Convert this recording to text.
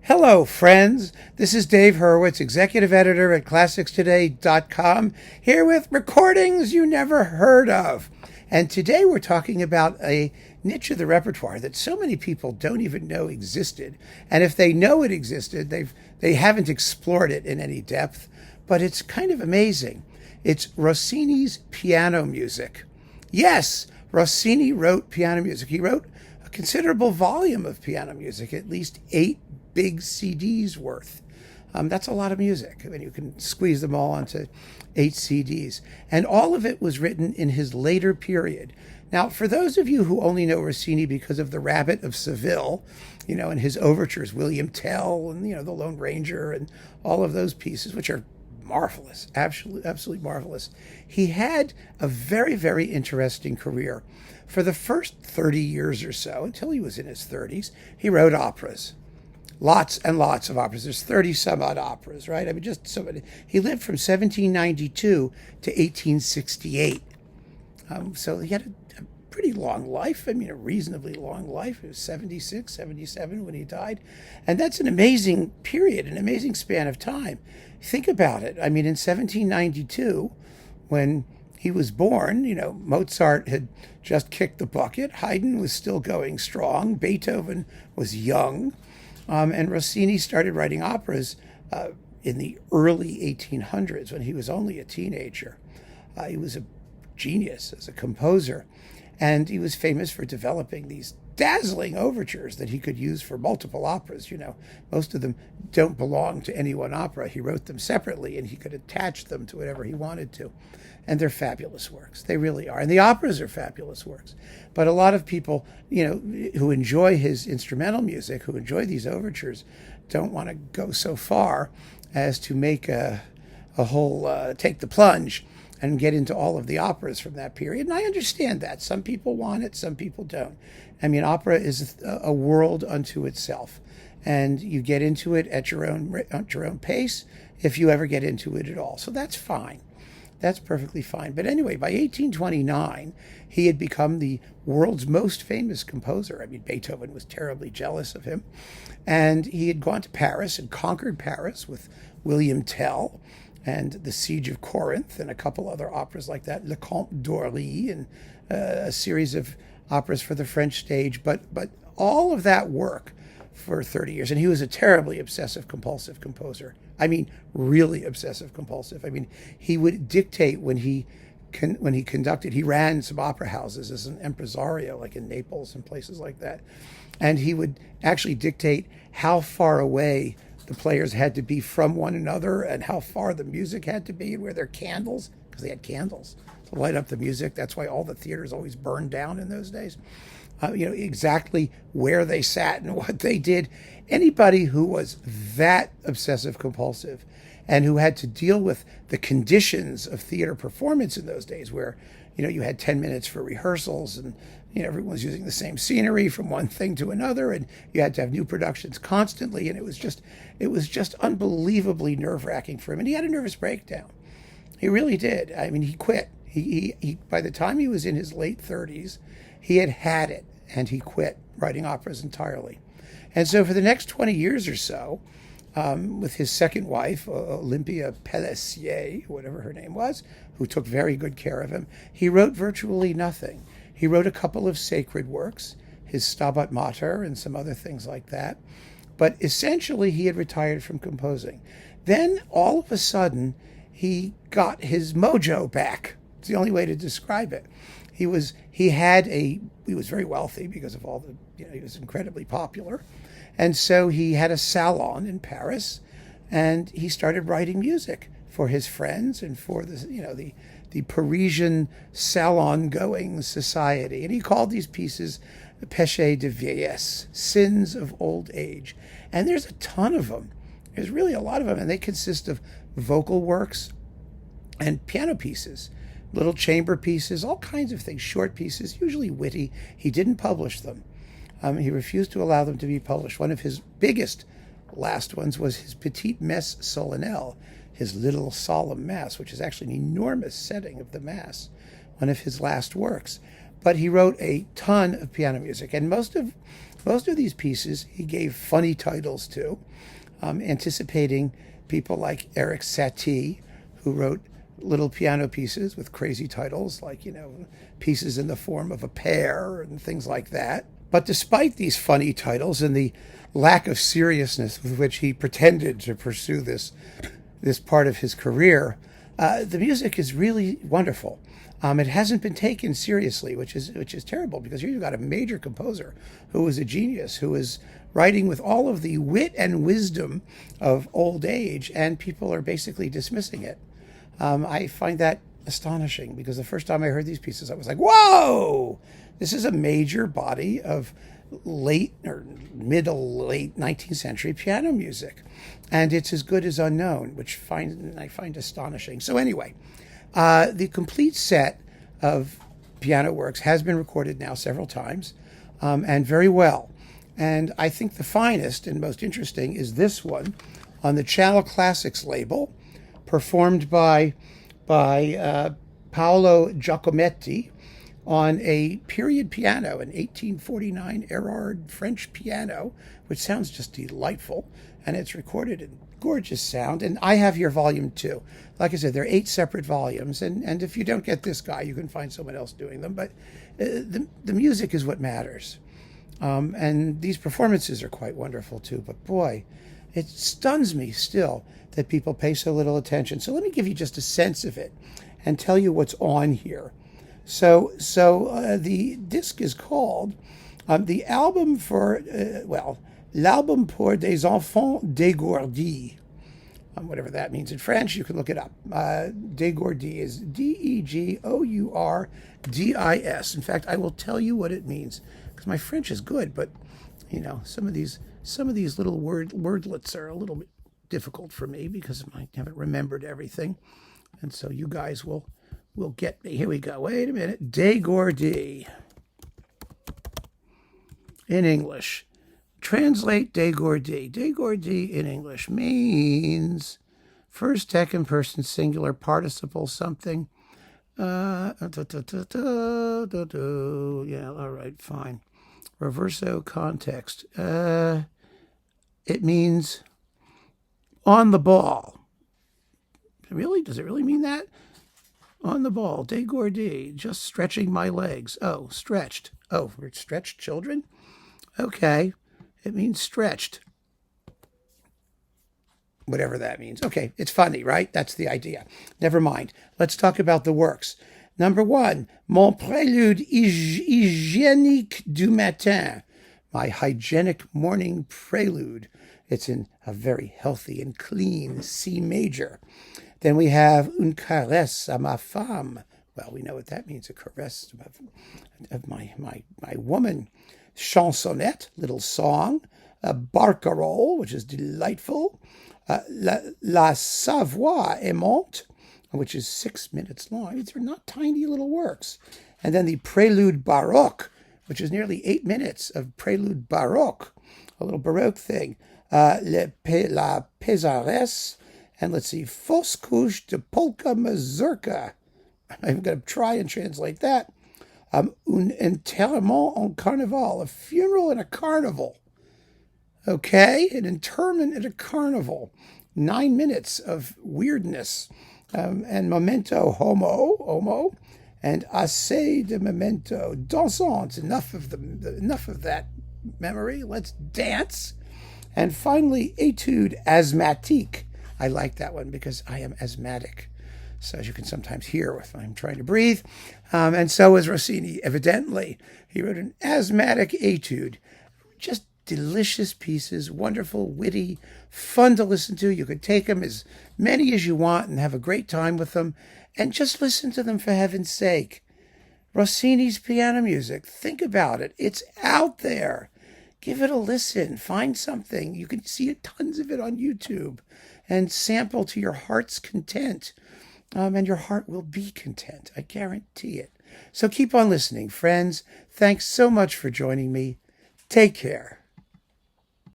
Hello, friends. This is Dave Hurwitz, executive editor at ClassicsToday.com, here with recordings you never heard of. And today we're talking about a niche of the repertoire that so many people don't even know existed. And if they know it existed, they haven't explored it in any depth. But it's kind of amazing. It's Rossini's piano music. Yes, Rossini wrote piano music. He wrote a considerable volume of piano music, at least 8 big CDs worth. That's a lot of music. I mean, you can squeeze them all onto 8 CDs. And all of it was written in his later period. Now, for those of you who only know Rossini because of The Rabbit of Seville, and his overtures, William Tell and, The Lone Ranger and all of those pieces, which are marvelous, absolutely marvelous. He had a very, very interesting career. For the first 30 years or so, until he was in his 30s, he wrote operas. Lots and lots of operas. There's 30 some odd operas, right? I mean, just so many. He lived from 1792 to 1868. So he had a pretty long life. I mean, a reasonably long life. He was 76, 77 when he died. And that's an amazing period, an amazing span of time. Think about it. I mean, in 1792, when he was born, Mozart had just kicked the bucket. Haydn was still going strong. Beethoven was young. And Rossini started writing operas in the early 1800s when he was only a teenager. He was a genius as a composer, and he was famous for developing these dazzling overtures that he could use for multiple operas. Most of them don't belong to any one opera. He wrote them separately, and he could attach them to whatever he wanted to. And they're fabulous works. They really are. And the operas are fabulous works. But a lot of people, who enjoy his instrumental music, who enjoy these overtures, don't want to go so far as to make a whole, take the plunge and get into all of the operas from that period. And I understand that. Some people want it, some people don't. I mean, opera is a world unto itself. And you get into it at your own pace, if you ever get into it at all. So that's fine. That's perfectly fine. But anyway, by 1829, he had become the world's most famous composer. I mean, Beethoven was terribly jealous of him. And he had gone to Paris and conquered Paris with William Tell and The Siege of Corinth and a couple other operas like that, Le Comte d'Orly, and a series of operas for the French stage. But all of that work for 30 years. And he was a terribly obsessive-compulsive composer. I mean, really obsessive-compulsive. I mean, he would dictate when he conducted. He ran some opera houses as an impresario, like in Naples and places like that. And he would actually dictate how far away the players had to be from one another and how far the music had to be and where their candles, because they had candles to light up the music. That's why all the theaters always burned down in those days. Exactly where they sat and what they did. Anybody who was that obsessive compulsive and who had to deal with the conditions of theater performance in those days where, you had 10 minutes for rehearsals and, everyone was using the same scenery from one thing to another, and you had to have new productions constantly. And it was just unbelievably nerve-wracking for him. And he had a nervous breakdown. He really did. I mean, he quit. He by the time he was in his late 30s, he had it, and he quit writing operas entirely. And so for the next 20 years or so, with his second wife, Olympia Pelletier, whatever her name was, who took very good care of him, he wrote virtually nothing. He wrote a couple of sacred works, his Stabat Mater and some other things like that. But essentially, he had retired from composing. Then, all of a sudden, he got his mojo back. It's the only way to describe it. He was very wealthy because of all he was incredibly popular. And so he had a salon in Paris, and he started writing music for his friends and for the Parisian salon-going society. And he called these pieces péchés de vieillesse, sins of old age. And there's a ton of them. There's really a lot of them, and they consist of vocal works and piano pieces, little chamber pieces, all kinds of things, short pieces, usually witty. He didn't publish them. He refused to allow them to be published. One of his biggest last ones was his Petite Messe Solennelle, his little solemn mass, which is actually an enormous setting of the mass, one of his last works. But he wrote a ton of piano music, and most of Most of these pieces he gave funny titles to, anticipating people like Eric Satie, who wrote little piano pieces with crazy titles like, Pieces in the Form of a Pear and things like that. But despite these funny titles and the lack of seriousness with which he pretended to pursue this part of his career, the music is really wonderful. It hasn't been taken seriously, which is terrible, because here you've got a major composer who was a genius, who is writing with all of the wit and wisdom of old age, and people are basically dismissing it. I find that astonishing, because the first time I heard these pieces, I was like, whoa! This is a major body of late or late 19th century piano music, and it's as good as unknown, which I find astonishing. So anyway, the complete set of piano works has been recorded now several times, and very well. And I think the finest and most interesting is this one on the Channel Classics label, performed by Paulo Giacometti on a period piano, an 1849 Erard French piano, which sounds just delightful, and it's recorded in gorgeous sound. And I have your volume 2. Like I said, there are 8 separate volumes, and if you don't get this guy, you can find someone else doing them. But the music is what matters. And these performances are quite wonderful too. But boy, it stuns me still that people pay so little attention. So let me give you just a sense of it and tell you what's on here. So the disc is called the album for l'album pour des enfants dégourdis. Whatever that means in French, you can look it up. Dégourdi is Degourdis. In fact, I will tell you what it means, because my French is good, but some of these little wordlets are a little bit difficult for me because I haven't remembered everything, and so you guys will get me. Here we go. Wait a minute. Dégourdis in English. Translate dégourdis. Dégourdis in English means first, second person singular participle something. Yeah, all right, fine. Reverso context. It means on the ball. Really? Does it really mean that? On the ball. Dégourdis. Just stretching my legs. Oh, stretched. Oh, for stretched children? Okay. It means stretched. Whatever that means. Okay, it's funny, right? That's the idea. Never mind. Let's talk about the works. Number 1, Mon prélude hygiénique du matin. My hygienic morning prelude. It's in a very healthy and clean C major. Then we have Une caresse à ma femme. Well, we know what that means, a caress of my woman. Chansonnette, little song. A barcarolle, which is delightful. La Savoie aimante, which is 6 minutes long. These are not tiny little works. And then the Prélude baroque, which is nearly 8 minutes of Prélude baroque, a little Baroque thing. La Pesaresse, and let's see, Fausse couche de polka mazurka. I'm going to try and translate that. Un enterrement en carnaval, a funeral in a carnival. Okay, an interment at a carnival. 9 minutes of weirdness. And memento homo, and assez de memento dansant. Enough of that memory. Let's dance. And finally, étude asthmatique. I like that one because I am asthmatic. So as you can sometimes hear if I'm trying to breathe. And so is Rossini, evidently. He wrote an asthmatic etude. Just delicious pieces, wonderful, witty, fun to listen to. You could take them as many as you want and have a great time with them. And just listen to them, for heaven's sake. Rossini's piano music, think about it. It's out there. Give it a listen. Find something. You can see tons of it on YouTube. And sample to your heart's content. And your heart will be content. I guarantee it. So keep on listening, friends. Thanks so much for joining me. Take care.